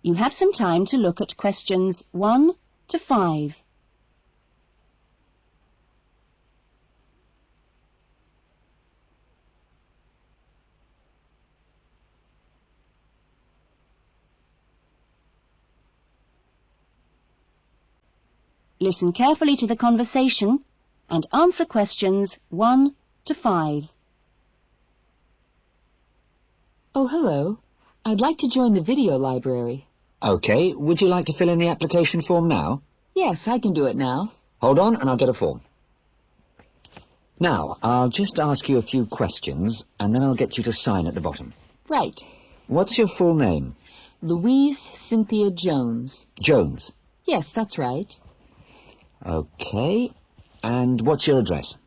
You have some time to look at questions 1 to 5. Listen carefully to the conversation and answer questions 1 to 5. Oh, hello. I'd like to join the video library. OK, would you like to fill in the application form now? Yes, I can do it now. Hold on and I'll get a form. Now, I'll just ask you a few questions and then I'll get you to sign at the bottom. Right. What's your full name? Louise Cynthia Jones. Jones. Yes, that's right. OK. And what's your address?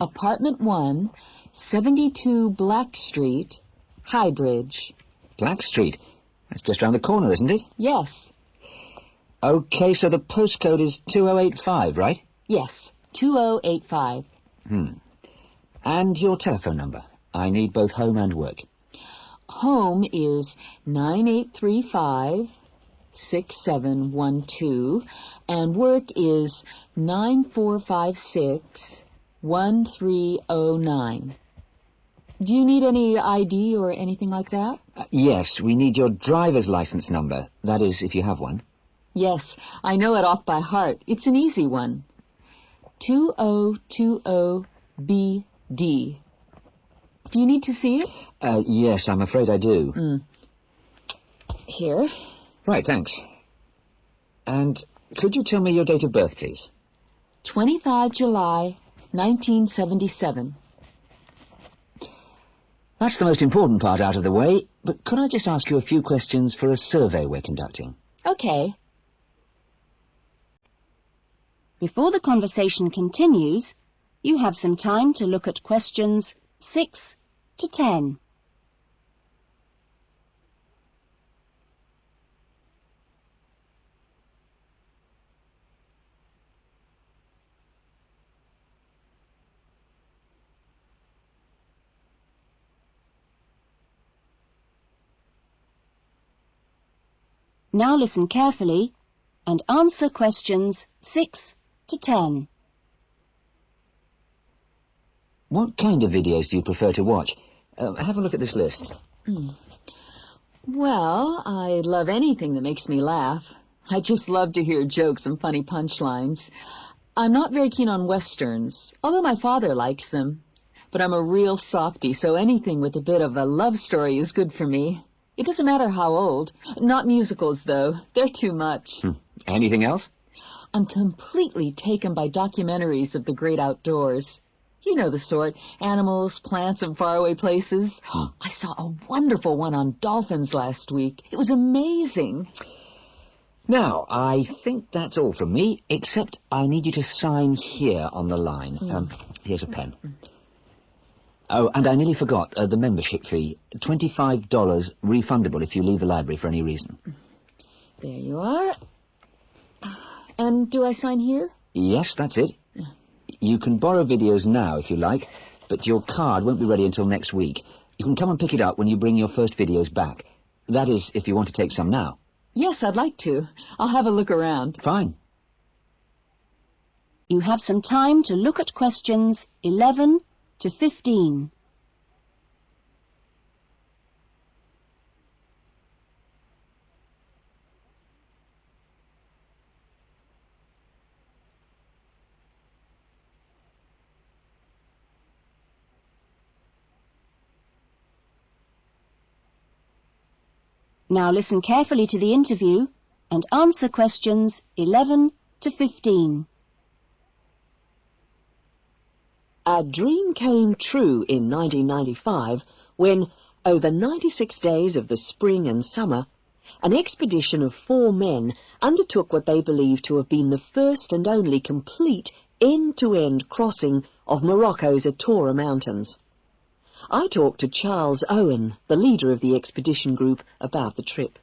Apartment 1, 72 Black Street, Highbridge. Black Street. That's just round the corner, isn't it? Yes. OK, so the postcode is 2085, right? Yes, 2085. And your telephone number? I need both home and work. Home is 9835-6712, and work is 9456-1309. Do you need any ID or anything like that? Yes, we need your driver's license number. That is, if you have one. Yes, I know it off by heart. It's an easy one. 2020BD. Do you need to see it? Yes, I'm afraid I do. Here. Right, thanks. And could you tell me your date of birth, please? 25 July, 1977. That's the most important part out of the way, but could I just ask you a few questions for a survey we're conducting? Okay. Before the conversation continues, you have some time to look at questions 6 to 10. Now listen carefully and answer questions 6 to 10. What kind of videos do you prefer to watch? Have a look at this list. Well, I love anything that makes me laugh. I just love to hear jokes and funny punchlines. I'm not very keen on westerns, although my father likes them. But I'm a real softie, so anything with a bit of a love story is good for me. It doesn't matter how old. Not musicals, though. They're too much. Anything else? I'm completely taken by documentaries of the great outdoors. You know the sort. Animals, plants, and faraway places. I saw a wonderful one on dolphins last week. It was amazing. Now, I think that's all from me, except I need you to sign here on the line. Here's a pen. Oh, and I nearly forgot the membership fee. $25 refundable if you leave the library for any reason. There you are. And do I sign here? Yes, that's it. You can borrow videos now if you like, but your card won't be ready until next week. You can come and pick it up when you bring your first videos back. That is, if you want to take some now. Yes, I'd like to. I'll have a look around. Fine. You have some time to look at questions 11 to 15. Now listen carefully to the interview and answer questions 11 to 15. A dream came true in 1995 when, over 96 days of the spring and summer, an expedition of 4 men undertook what they believed to have been the first and only complete end-to-end crossing of Morocco's Atora Mountains. I talked to Charles Owen, the leader of the expedition group, about the trip.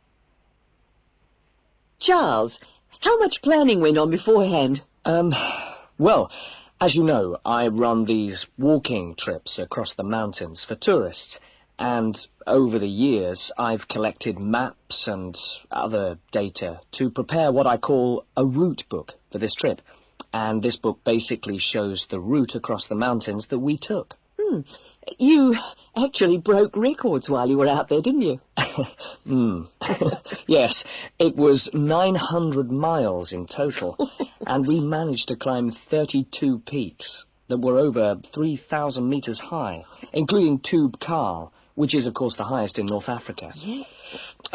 Charles, how much planning went on beforehand? Well, as you know, I run these walking trips across the mountains for tourists, And over the years, I've collected maps and other data to prepare what I call a route book for this trip. And this book basically shows the route across the mountains that we took. You actually broke records while you were out there, didn't you? Yes, it was 900 miles in total, and we managed to climb 32 peaks that were over 3,000 metres high, including Tube Karl, which is, of course, the highest in North Africa. Yeah.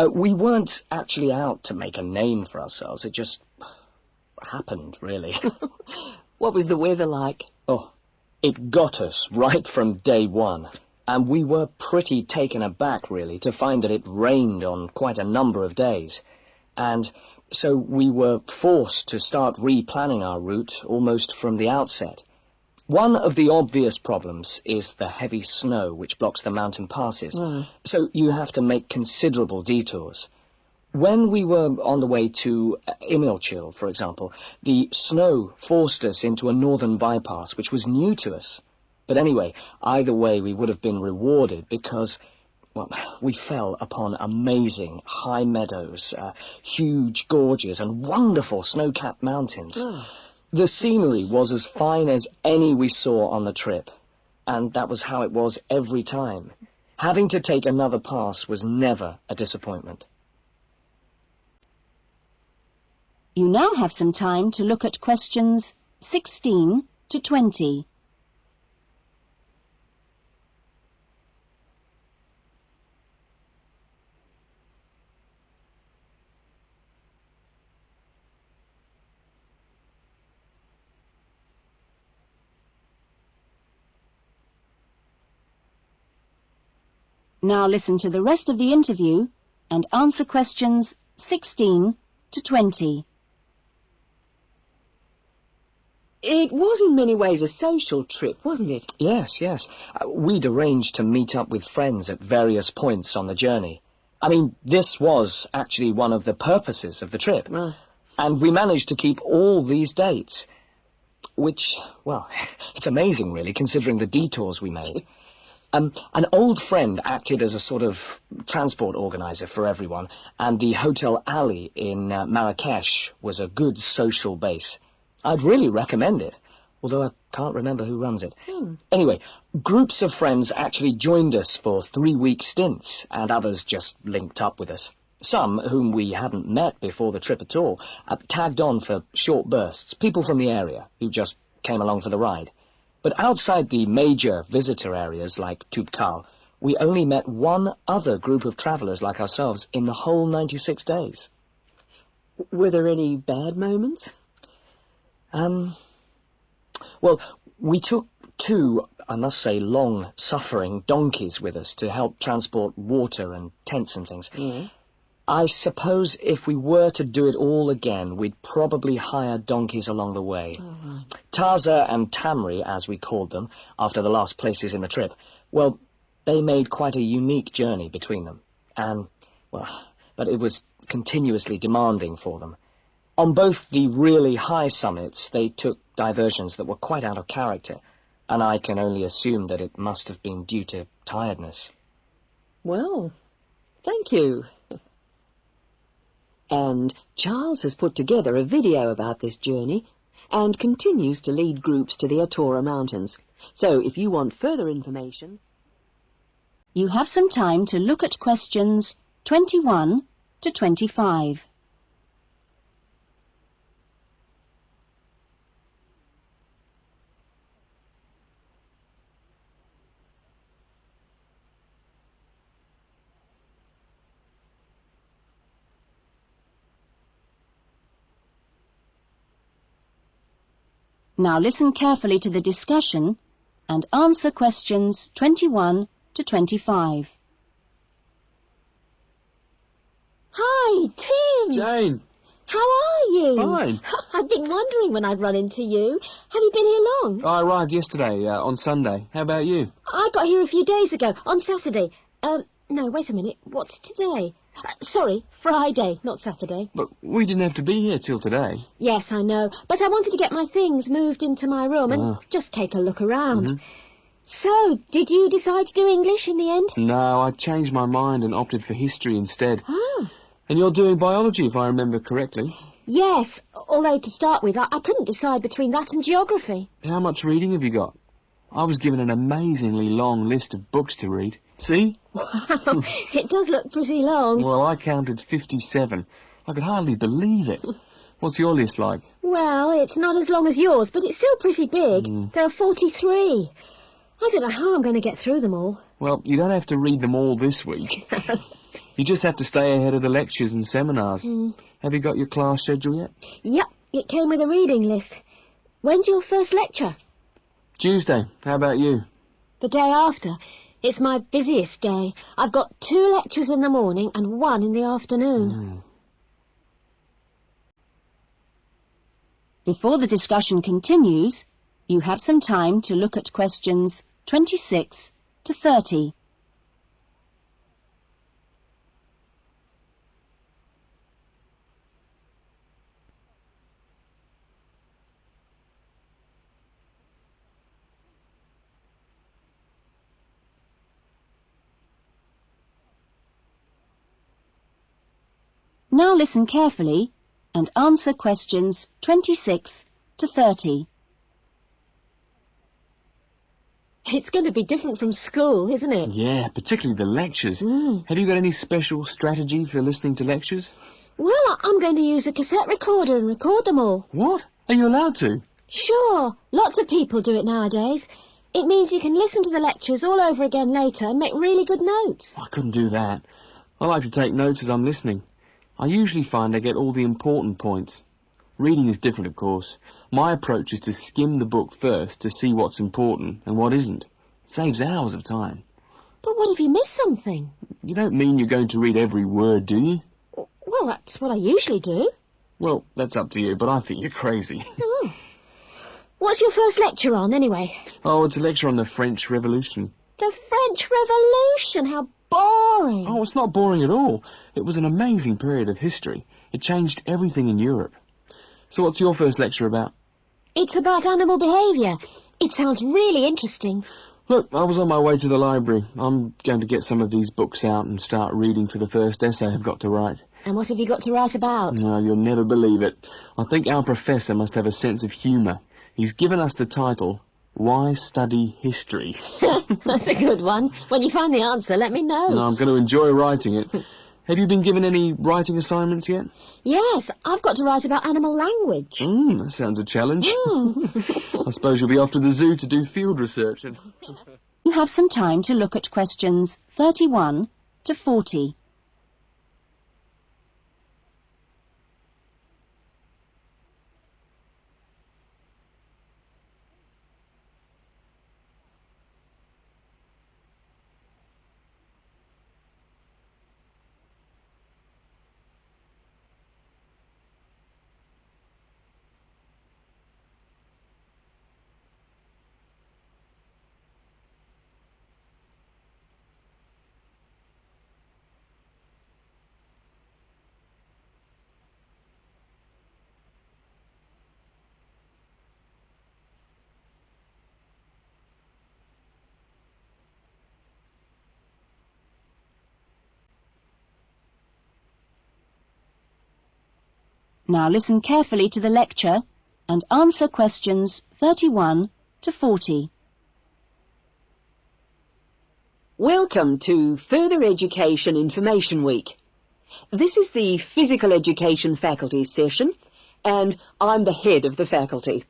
We weren't actually out to make a name for ourselves. It just happened, really. What was the weather like? Oh, it got us right from day one. And we were pretty taken aback, really, to find that it rained on quite a number of days. And so we were forced to start replanning our route almost from the outset. One of the obvious problems is the heavy snow which blocks the mountain passes. So you have to make considerable detours. When we were on the way to Imilchil, for example, the snow forced us into a northern bypass, which was new to us. But anyway, either way, we would have been rewarded because, well, we fell upon amazing high meadows, huge gorges, and wonderful snow-capped mountains. The scenery was as fine as any we saw on the trip, and that was how it was every time. Having to take another pass was never a disappointment. You now have some time to look at questions 16 to 20. Now listen to the rest of the interview and answer questions 16 to 20. It was in many ways a social trip, wasn't it? Yes, yes. We'd arranged to meet up with friends at various points on the journey. I mean, this was actually one of the purposes of the trip. And we managed to keep all these dates, which, well, it's amazing, really, considering the detours we made. An old friend acted as a sort of transport organizer for everyone, and the Hotel Ali in Marrakesh was a good social base. I'd really recommend it, although I can't remember who runs it. Anyway, groups of friends actually joined us for 3-week stints, and others just linked up with us. Some, whom we hadn't met before the trip at all, tagged on for short bursts, people from the area who just came along for the ride. But outside the major visitor areas like Tube Karl, we only met one other group of travellers like ourselves in the whole 96 days. Were there any bad moments? Well, we took 2, I must say, long-suffering donkeys with us to help transport water and tents and things. I suppose if we were to do it all again, we'd probably hire donkeys along the way. Taza and Tamri, as we called them, after the last places in the trip, well, they made quite a unique journey between them. And, well, but it was continuously demanding for them. On both the really high summits, they took diversions that were quite out of character, and I can only assume that it must have been due to tiredness. Well, thank you. And Charles has put together a video about this journey and continues to lead groups to the Atora Mountains. So if you want further information... You have some time to look at questions 21 to 25. Now listen carefully to the discussion and answer questions 21 to 25. Hi, Tim. Jane. How are you? Fine. I've been wondering when I'd run into you. Have you been here long? I arrived yesterday, on Sunday. How about you? I got here a few days ago, on Saturday. No, wait a minute. What's today? Sorry, Friday, not Saturday. But we didn't have to be here till today. Yes, I know. But I wanted to get my things moved into my room and just take a look around. So, did you decide to do English in the end? No, I changed my mind and opted for history instead. Oh. And you're doing biology, if I remember correctly. Yes, although to start with, I couldn't decide between that and geography. How much reading have you got? I was given an amazingly long list of books to read. See? Wow, it does look pretty long. Well, I counted 57. I could hardly believe it. What's your list like? Well, it's not as long as yours, but it's still pretty big. There are 43. I don't know how I'm going to get through them all. Well, you don't have to read them all this week. You just have to stay ahead of the lectures and seminars. Have you got your class schedule yet? Yep, it came with a reading list. When's your first lecture? Tuesday. How about you? The day after. It's my busiest day. I've got 2 lectures in the morning and 1 in the afternoon. Before the discussion continues, you have some time to look at questions 26 to 30. Now listen carefully and answer questions 26 to 30. It's going to be different from school, isn't it? Yeah, particularly the lectures. Have you got any special strategy for listening to lectures? Well, I'm going to use a cassette recorder and record them all. What? Are you allowed to? Sure, lots of people do it nowadays. It means you can listen to the lectures all over again later and make really good notes. I couldn't do that. I like to take notes as I'm listening. I usually find I get all the important points. Reading is different, of course. My approach is to skim the book first to see what's important and what isn't. It saves hours of time. But what if you miss something? You don't mean you're going to read every word, do you? Well, that's what I usually do. Well, that's up to you, but I think you're crazy. Oh. What's your first lecture on, anyway? Oh, it's a lecture on the French Revolution. The French Revolution, how boring. Oh, it's not boring at all. It was an amazing period of history. It changed everything in Europe. So what's your first lecture about? It's about animal behaviour. It sounds really interesting. Look, I was on my way to the library. I'm going to get some of these books out and start reading for the first essay I've got to write. And what have you got to write about? No, you'll never believe it. I think our professor must have a sense of humour. He's given us the title, Why Study History? That's a good one. When you find the answer, let me know. No, I'm going to enjoy writing it. Have you been given any writing assignments yet? Yes, I've got to write about animal language. That sounds a challenge. I suppose you'll be off to the zoo to do field research. You have some time to look at questions 31 to 40. Now listen carefully to the lecture and answer questions 31 to 40. Welcome to Further Education Information Week. This is the Physical Education Faculty session, and I'm the head of the faculty.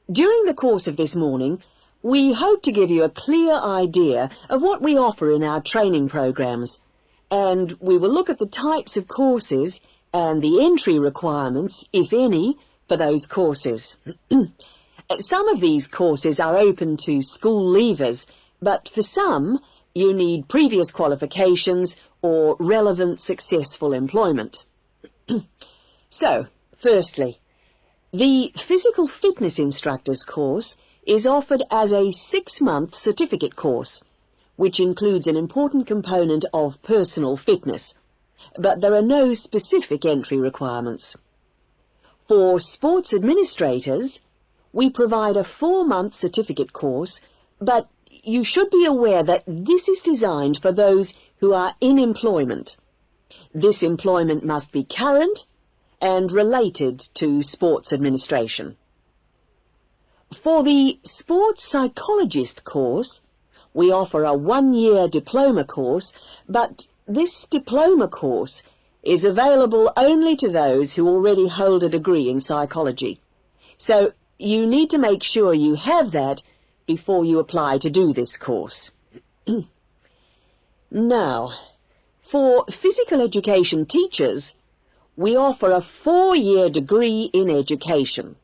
During the course of this morning, we hope to give you a clear idea of what we offer in our training programs, and we will look at the types of courses and the entry requirements, if any, for those courses. Some of these courses are open to school leavers, but for some, you need previous qualifications or relevant successful employment. So, firstly, the Physical Fitness Instructors course is offered as a 6-month certificate course, which includes an important component of personal fitness, but there are no specific entry requirements. For sports administrators, we provide a 4-month certificate course, but you should be aware that this is designed for those who are in employment. This employment must be current and related to sports administration. For the sports psychologist course, we offer a one-year diploma course, but this diploma course is available only to those who already hold a degree in psychology. So you need to make sure you have that before you apply to do this course. Now, for physical education teachers, we offer a 4-year degree in education.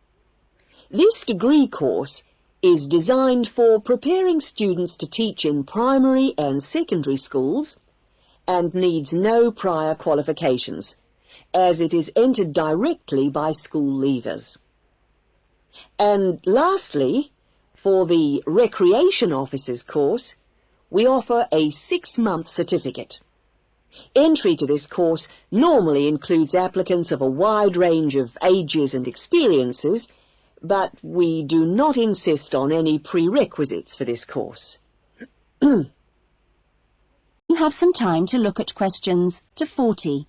This degree course is designed for preparing students to teach in primary and secondary schools and needs no prior qualifications, as it is entered directly by school leavers. And lastly, for the recreation officers course, we offer a 6-month certificate. Entry to this course normally includes applicants of a wide range of ages and experiences, but we do not insist on any prerequisites for this course. You have some time to look at questions to 40.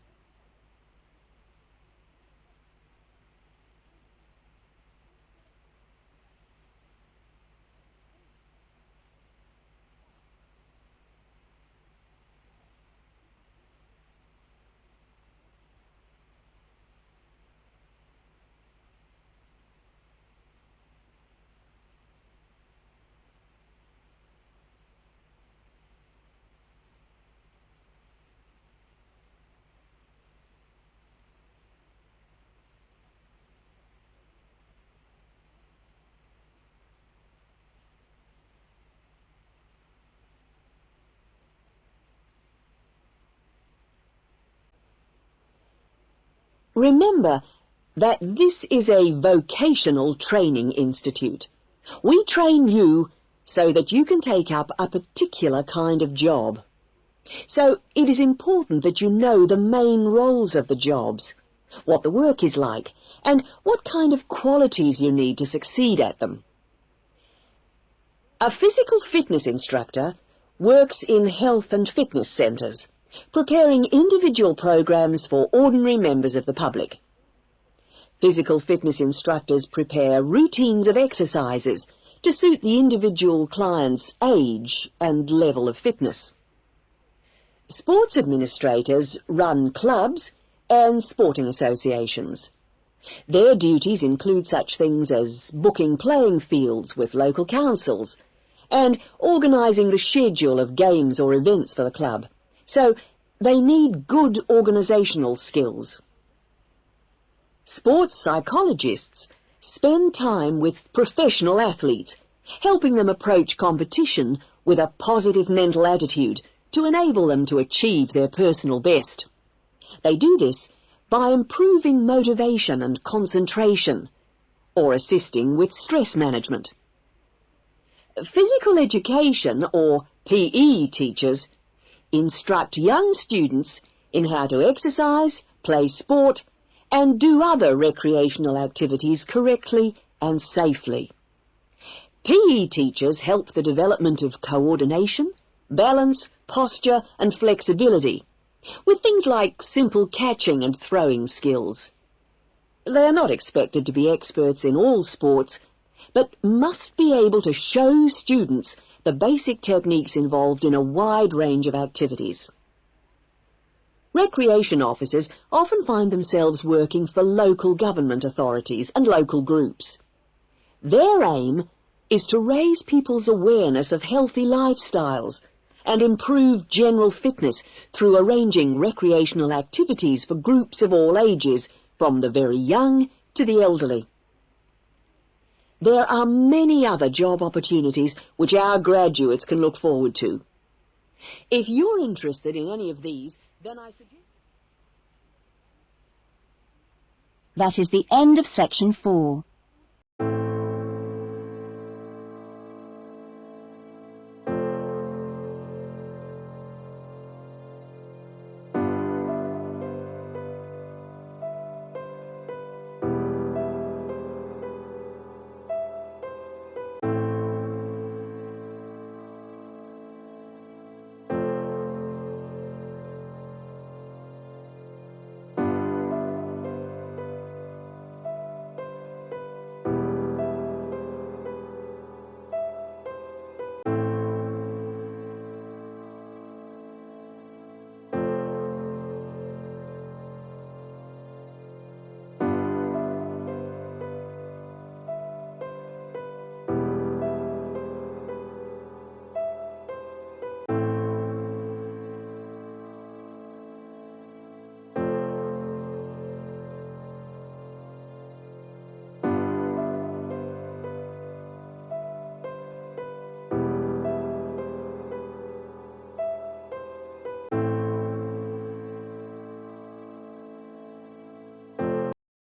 Remember that this is a vocational training institute. We train you so that you can take up a particular kind of job. So it is important that you know the main roles of the jobs, what the work is like, and what kind of qualities you need to succeed at them. A physical fitness instructor works in health and fitness centres, preparing individual programs for ordinary members of the public. Physical fitness instructors prepare routines of exercises to suit the individual client's age and level of fitness. Sports administrators run clubs and sporting associations. Their duties include such things as booking playing fields with local councils and organising the schedule of games or events for the club. So they need good organisational skills. Sports psychologists spend time with professional athletes, helping them approach competition with a positive mental attitude to enable them to achieve their personal best. They do this by improving motivation and concentration, or assisting with stress management. Physical education, or PE teachers, instruct young students in how to exercise, play sport, and do other recreational activities correctly and safely. PE teachers help the development of coordination, balance, posture and flexibility, with things like simple catching and throwing skills. They are not expected to be experts in all sports, but must be able to show students the basic techniques involved in a wide range of activities. Recreation officers often find themselves working for local government authorities and local groups. Their aim is to raise people's awareness of healthy lifestyles and improve general fitness through arranging recreational activities for groups of all ages, from the very young to the elderly. There are many other job opportunities which our graduates can look forward to. If you're interested in any of these, then I suggest... That is the end of section 4.